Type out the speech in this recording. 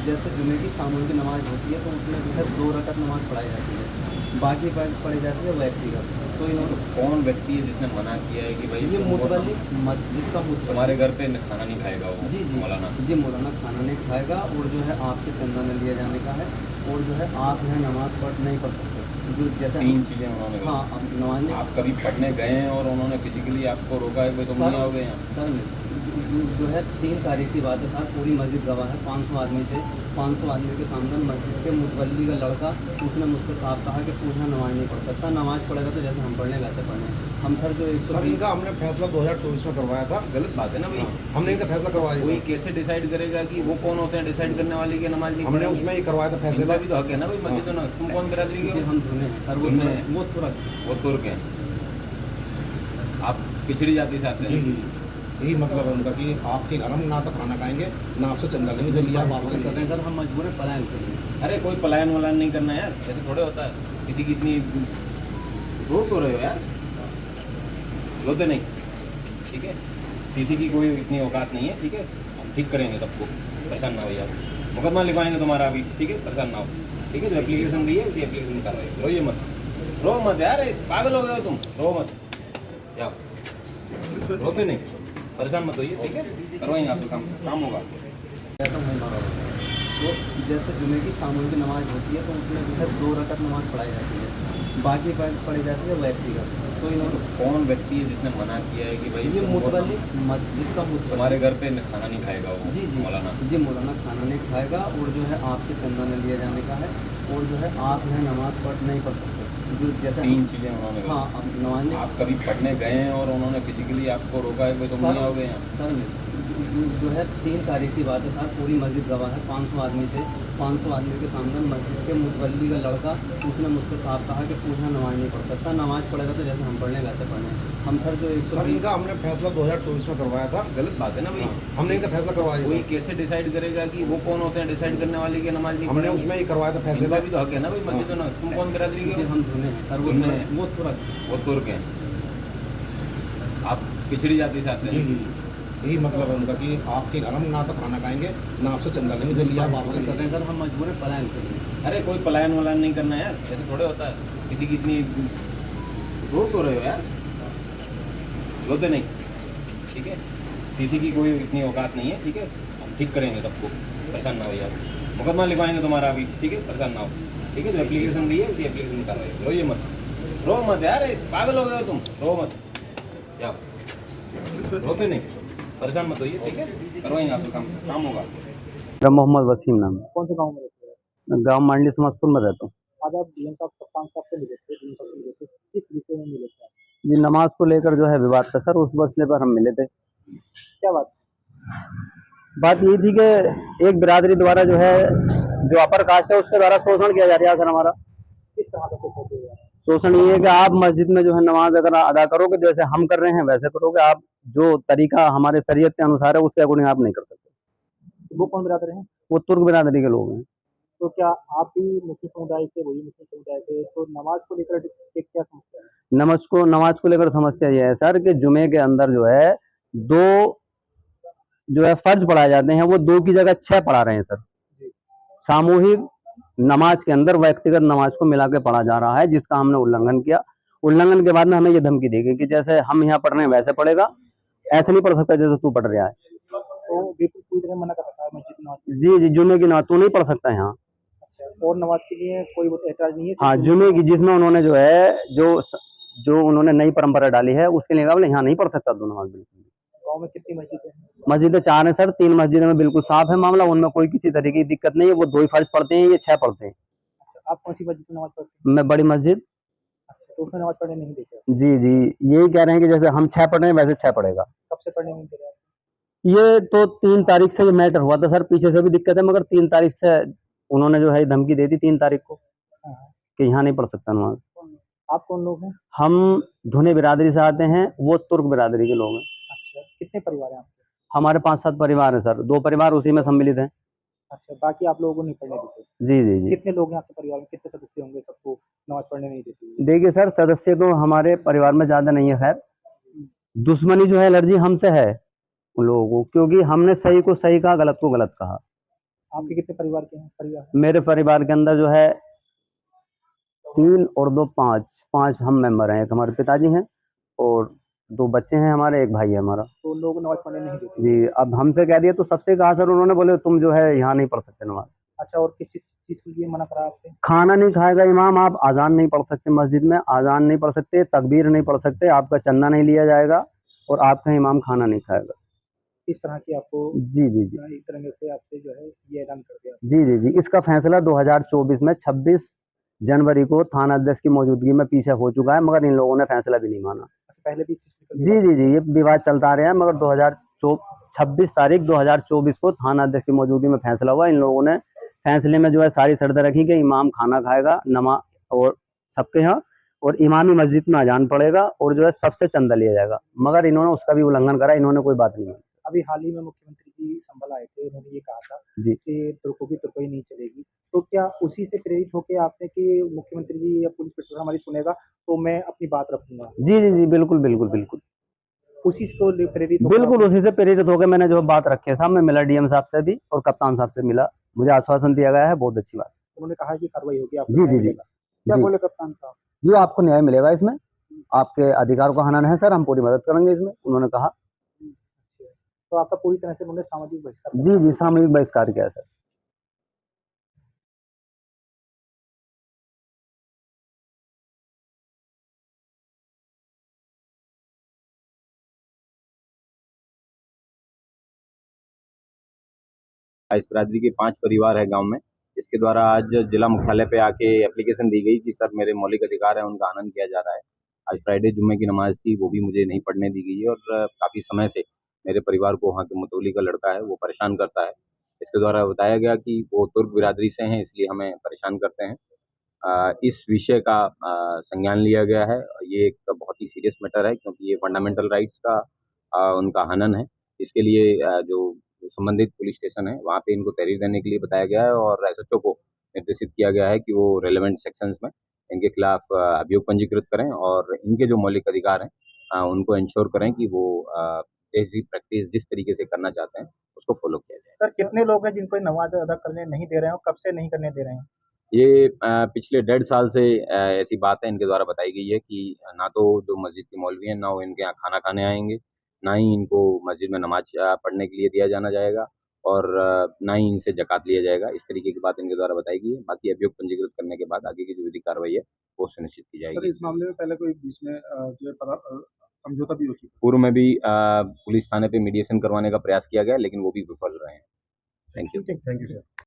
जैसे जुमे की सामूहिक नमाज होती है तो उसमें जो है 2 रकअत नमाज पढ़ाई जाती है, बाकी पढ़ी जाती है व्यक्तिगत। तो इन्होंने कौन व्यक्ति है जिसने मना किया है कि भाई ये मुतवल्ली मस्जिद का मुतवल्ली तुम्हारे घर पे खाना नहीं खाएगा वो? जी जी मौलाना जी मौलाना खाना नहीं खाएगा और जो है आपसे चंदा न लिया जाने का है, और जो है आप जो है नमाज नहीं पढ़ सकते जो जैसे 3 चीज़ें उन्होंने हाँ बोली। अब नमाज नहीं आप कभी पढ़ने गए हैं और उन्होंने फिजिकली आपको रोका है कि भाई तुम नहीं आओगे यहाँ? सर जो है 3 तारीख की बात है सर, पूरी मस्जिद गवाह है, 500 आदमी थे, 500 आदमी के सामने मस्जिद के मुतवल्ली का लड़का उसने मुझसे साफ कहा कि तू यहाँ नमाज नहीं पढ़ सकता, नमाज पढ़ेगा तो जैसे हम पढ़ने वैसे पढ़ने। हम सर जो एक सर इनका हमने फैसला 2024 में करवाया था। गलत बात है ना भाई। हमने इनका फैसला करवाया कोई था। कैसे डिसाइड करेगा कि वो कौन होते हैं डिसाइड करने वाले की नमाज नहीं हमने पढ़ेंगे? उसमें ही करवाया था फैसले इनका में। भी तो हक है ना भाई मस्जिद में। तुम कौन बिरादरी के जी हो? हम धुने हैं सर, धुने हैं। वो तुरंत वो तुर्क हैं। आप पिछड़ी जाति से आते जी हैं। जी यही मतलब है उनका कि आपके घर हम ना तो खाना खाएंगे ना आपसे चंदा लेंगे, जो लिया आप वापस कर रहे करें। हैं सर, हम मजबूर हैं पलायन के लिए। अरे कोई पलायन वलायन नहीं करना यार, ऐसे थोड़े होता है। किसी की इतनी रो क्यों रहे हो यार? रोते नहीं, ठीक है? किसी की कोई इतनी औकात नहीं है, ठीक है? हम ठीक करेंगे सबको, परेशान ना हो यार। मुकदमा लिखवाएंगे तुम्हारा अभी, ठीक है? परेशान ना हो, ठीक है? जो एप्लीकेशन दी है उसी एप्लीकेशन कार्रवाई करो। ये मत रो मत यार, पागल हो गए हो तुम, रो मत जाओ, रोते नहीं, परेशान मत होइए, ठीक है? करवाएंगे आपका काम होगा। ऐसा नहीं मारा होता है। तो जैसे जुमे की सामूहिक नमाज होती है तो उसमें जो है 2 रकअत नमाज पढ़ाई जाती है, बाकी पढ़ी जाती है व्यक्तिगत। तो इन्होंने कौन व्यक्ति है जिसने मना किया है कि भाई ये मुतवल्ली मस्जिद का मुतवल्ली तुम्हारे घर पे खाना नहीं खाएगा वो? जी जी मौलाना जी मौलाना खाना नहीं खाएगा और जो है आपसे चंदा न लिया जाने का है, और जो है आप यहाँ नमाज नहीं पढ़ सकते जो जैसे 3 चीज़ें उन्होंने बोली। हाँ अब नमाज नहीं आप कभी पढ़ने गए हैं और उन्होंने फिजिकली आपको रोका है कि भाई तुम नहीं आओगे यहाँ? सर जो है 3 तारीख की बात है सर, पूरी मस्जिद गवाह है, 500 आदमी थे, 500 आदमी के सामने मस्जिद के मुतवल्ली का लड़का उसने मुझसे साफ कहा कि तू यहाँ नमाज नहीं पढ़ सकता, नमाज पढ़ेगा तो जैसे हम पढ़ने वैसे पढ़ने। हम सर जो एक सर इनका हमने फैसला 2024 में करवाया था। गलत बात है ना भाई। हमने इनका फैसला करवाया कोई था। कैसे डिसाइड करेगा कि वो कौन होते हैं डिसाइड करने वाले की नमाज नहीं हमने पढ़ेंगे? उसमें ही करवाया था फैसले इनका में। भी तो हक है ना भाई मस्जिद में। तुम कौन बिरादरी के जी हो? हम धुने हैं सर, धुने हैं। वो तुरंत वो तुर्क हैं। आप पिछड़ी जाति से आते जी हैं। जी यही मतलब है उनका कि आपके घर हम ना तो खाना खाएंगे ना आपसे चंदा लेंगे, जो लिया आप वापस कर रहे करें। हैं सर, हम मजबूर हैं पलायन के लिए। अरे कोई पलायन वलायन नहीं करना यार, ऐसे थोड़े होता है। किसी की इतनी रो क्यों रहे हो यार? रोते नहीं, ठीक है? किसी की कोई इतनी औकात नहीं है, ठीक है? हम ठीक करेंगे सबको, परेशान ना हो यार। मुकदमा लिखवाएंगे तुम्हारा अभी, ठीक है? परेशान ना हो, ठीक है? जो एप्लीकेशन दी है उसी एप्लीकेशन कार्रवाई करो। ये मत रो मत यार, पागल हो गए हो तुम, रो मत जाओ, रोते नहीं, परेशान मत होइए, ठीक है? करवाएंगे आपका काम होगा। मेरा मोहम्मद वसीम नाम है। कौन से गाँव में रहते हैं? गाँव मांडली समस्तपुर में रहता हूँ। आज आप डीएम साहब कप्तान साहब से मिले थे, डीएम साहब से मिले थे, किस विषय में मिले थे आप? जी नमाज को लेकर जो है विवाद था सर, उस मसले पर हम मिले थे। क्या बात? बात ये थी कि एक बिरादरी द्वारा जो है जो अपर कास्ट है उसके द्वारा शोषण किया जा रहा है सर हमारा। किस तरह का कुछ हो गया? शोषण ये है कि आप मस्जिद में जो है नमाज अगर अदा करोगे जैसे हम कर रहे हैं वैसे करोगे, आप जो तरीका हमारे शरीयत के अनुसार है उसके अकॉर्डिंग आप नहीं कर सकते। वो कौन बिरादर हैं? वो तुर्क बिरादरी के लोग हैं। तो क्या आप भी मुस्लिम समुदाय से, वही मुस्लिम समुदाय से, तो नमाज को लेकर एक क्या समस्या है? नमाज को लेकर समस्या ये है सर कि जुमे के अंदर जो है 2 जो है फर्ज पढ़ाए जाते हैं, वो 2 की जगह 6 पढ़ा रहे हैं सर। जी। सामूहिक नमाज के अंदर व्यक्तिगत नमाज को मिला के पढ़ा जा रहा है, जिसका हमने उल्लंघन किया। उल्लंघन के बाद में हमें ये धमकी दी गई कि जैसे हम यहाँ पढ़ रहे हैं वैसे पढ़ेगा, ऐसे नहीं पढ़ सकता जैसे तू पढ़ रहा है। तो बिल्कुल पूरी तरह मना कर रखा है मस्जिद नमाज के लिए। जी जी जुमे की नमाज तू नहीं पढ़ सकता यहाँ। अच्छा, और नमाज के लिए कोई वो एतराज नहीं है? हाँ जुमे की जिसमें उन्होंने जो है जो उन्होंने नई परंपरा डाली है उसके लिए बोले यहाँ नहीं पढ़ सकता तू नमाज बिल्कुल। गाँव में कितनी मस्जिद है? मस्जिदें 4 हैं सर, 3 मस्जिदों में बिल्कुल साफ है मामला, उनमें कोई किसी तरीके की दिक्कत नहीं है। वो 2 ही फर्ज पढ़ते हैं, ये 6 पढ़ते हैं। अच्छा, आप कौन सी मस्जिद में नमाज पढ़ते हैं? मैं बड़ी मस्जिद। अच्छा, तो उसमें नमाज पढ़ने नहीं देते? जी जी यही कह रहे हैं कि जैसे हम 6 पढ़ रहे हैं वैसे 6 पढ़ेगा। कब से पढ़ने नहीं दे रहे आप? ये तो 3 तारीख से ये मैटर हुआ था सर, पीछे से भी दिक्कत है, मगर 3 तारीख से उन्होंने जो है धमकी दे दी 3 तारीख को हाँ। कि यहाँ नहीं पढ़ सकता नमाज। आप कौन लोग हैं? हम धुने बिरादरी से आते हैं, वो तुर्क बिरादरी के लोग हैं। अच्छा, कितने परिवार हैं आपके? हमारे 5-7 परिवार हैं सर, 2 परिवार उसी में सम्मिलित हैं। अच्छा, बाकी आप लोगों को नहीं पढ़ने देते? जी जी जी कितने लोग हैं आपके परिवार में, कितने सदस्य होंगे सबको नमाज पढ़ने नहीं देते? देखिए सर, सदस्य तो हमारे परिवार में ज़्यादा नहीं है, खैर दुश्मनी जो है एलर्जी हमसे है उन लोगों को, क्योंकि हमने सही को सही कहा, गलत को गलत कहा। आपके कितने परिवार के हैं परिवार हैं? मेरे परिवार के अंदर जो है 3 और 2 5 हम मेंबर हैं। एक हमारे पिताजी हैं और 2 बच्चे हैं हमारे, एक भाई है हमारा। तो लोग नमाज पढ़ने नहीं देते। जी, अब हमसे कह दिया तो सबसे कहा सर उन्होंने, बोले तुम जो है यहाँ नहीं पढ़ सकते नमाज़। अच्छा, और किस चीज़ के लिए मना करा आपसे? खाना नहीं खाएगा इमाम, आप अज़ान नहीं पढ़ सकते मस्जिद में, अज़ान नहीं पढ़ सकते, तकबीर नहीं पढ़ सकते, आपका चंदा नहीं लिया जाएगा और आपका इमाम खाना नहीं खाएगा। इस तरह की आपको जी, जी, जी। एक तरह से आपसे जो है ये ऐलान कर दिया। जी, जी, जी। इसका फैसला 2024 में 26 जनवरी को थाना अध्यक्ष की मौजूदगी में पीछे हो चुका है, मगर इन लोगों ने फैसला भी नहीं माना। अच्छा, पहले भी इस चीज़ पर जी, विवाद जी, जी, ये विवाद चलता आ रहा है, मगर 26 तारीख 2024 को थाना अध्यक्ष की मौजूदगी में फैसला हुआ। इन लोगों ने फैसले में जो है सारी शर्तें रखी कि इमाम खाना खाएगा, और सबके यहाँ, और इमाम ही मस्जिद में अजान पड़ेगा और जो है सबसे चंदा लिया जाएगा, मगर इन्होंने उसका भी उल्लंघन करा, इन्होंने कोई बात नहीं मानी। अभी हाल ही में मुख्यमंत्री जी संभल आए थे, उन्होंने ये कहा था जी। कि तुर्कों की तुर्कोई नहीं चलेगी। तो क्या उसी से प्रेरित होके आपने कि मुख्यमंत्री जी या पुलिस प्रशासन हमारी सुनेगा तो मैं अपनी बात रखूँगा? जी, जी, जी, बिल्कुल, बिल्कुल, बिल्कुल। उसी को ले प्रेरित होकर बिल्कुल, आपने उसी से प्रेरित होके मैंने जो बात रखी है साहब, मैं मिला डीएम साहब से भी और कप्तान साहब से मिला। मुझे आश्वासन दिया गया है, बहुत अच्छी बात। उन्होंने कहा कि कार्रवाई होगी, आपको जी, न्याय जी, जी। मिलेगा। क्या जी। बोले कप्तान साहब? जी, आपको न्याय मिलेगा इसमें, आपके अधिकार को हनन है सर, हम पूरी मदद करेंगे इसमें, उन्होंने कहा। अच्छा। तो आपका पूरी तरह से उन्होंने सामाजिक बहिष्कार कर जी, दिया। जी, सामूहिक बहिष्कार किया है सर। इस बिरादरी के 5 परिवार है गाँव में, इसके द्वारा आज जिला मुख्यालय पे आके एप्लीकेशन दी गई कि सर मेरे मौलिक अधिकार हैं, उनका हनन किया जा रहा है। आज फ्राइडे जुम्मे की नमाज़ थी, वो भी मुझे नहीं पढ़ने दी गई है और काफ़ी समय से मेरे परिवार को वहाँ के मुतवल्ली का लड़का है, वो परेशान करता है। इसके द्वारा बताया गया कि वो तुर्क बिरादरी से हैं, इसलिए हमें परेशान करते हैं। इस विषय का संज्ञान लिया गया है। ये एक बहुत ही सीरियस मैटर है क्योंकि ये फंडामेंटल राइट्स का उनका हनन है। इसके लिए जो संबंधित पुलिस स्टेशन है, वहाँ पे इनको तहरीर देने के लिए बताया गया है और एसएचओ को निर्देशित किया गया है कि वो रेलेवेंट सेक्शंस में इनके खिलाफ अभियोग पंजीकृत करें और इनके जो मौलिक अधिकार हैं उनको इंश्योर करें कि वो ऐसी प्रैक्टिस जिस तरीके से करना चाहते हैं, उसको फॉलो किया जाए। सर, कितने लोग हैं जिनको नमाज अदा करने नहीं दे रहे हैं और कब से नहीं करने दे रहे हैं? ये पिछले 1.5 साल से ऐसी बात है इनके द्वारा बताई गई है कि ना तो जो मस्जिद के मौलवी हैं, ना वो इनके यहाँ खाना खाने आएँगे, ना ही इनको मस्जिद में नमाज़ पढ़ने के लिए दिया जाना जाएगा और ना ही इनसे ज़कात लिया जाएगा। इस तरीके की बात इनके द्वारा बताई गई है। बाकी अभियोग पंजीकृत करने के बाद आगे की जो विधिक कार्रवाई है, वो सुनिश्चित की सर जाएगी। इस मामले में पहले कोई बीच में जो है समझौता भी हो चुका है। पूर्व में भी पुलिस थाने पे मीडिएशन करवाने का प्रयास किया गया, लेकिन वो भी विफल रहे हैं। Thank you. Thank you sir.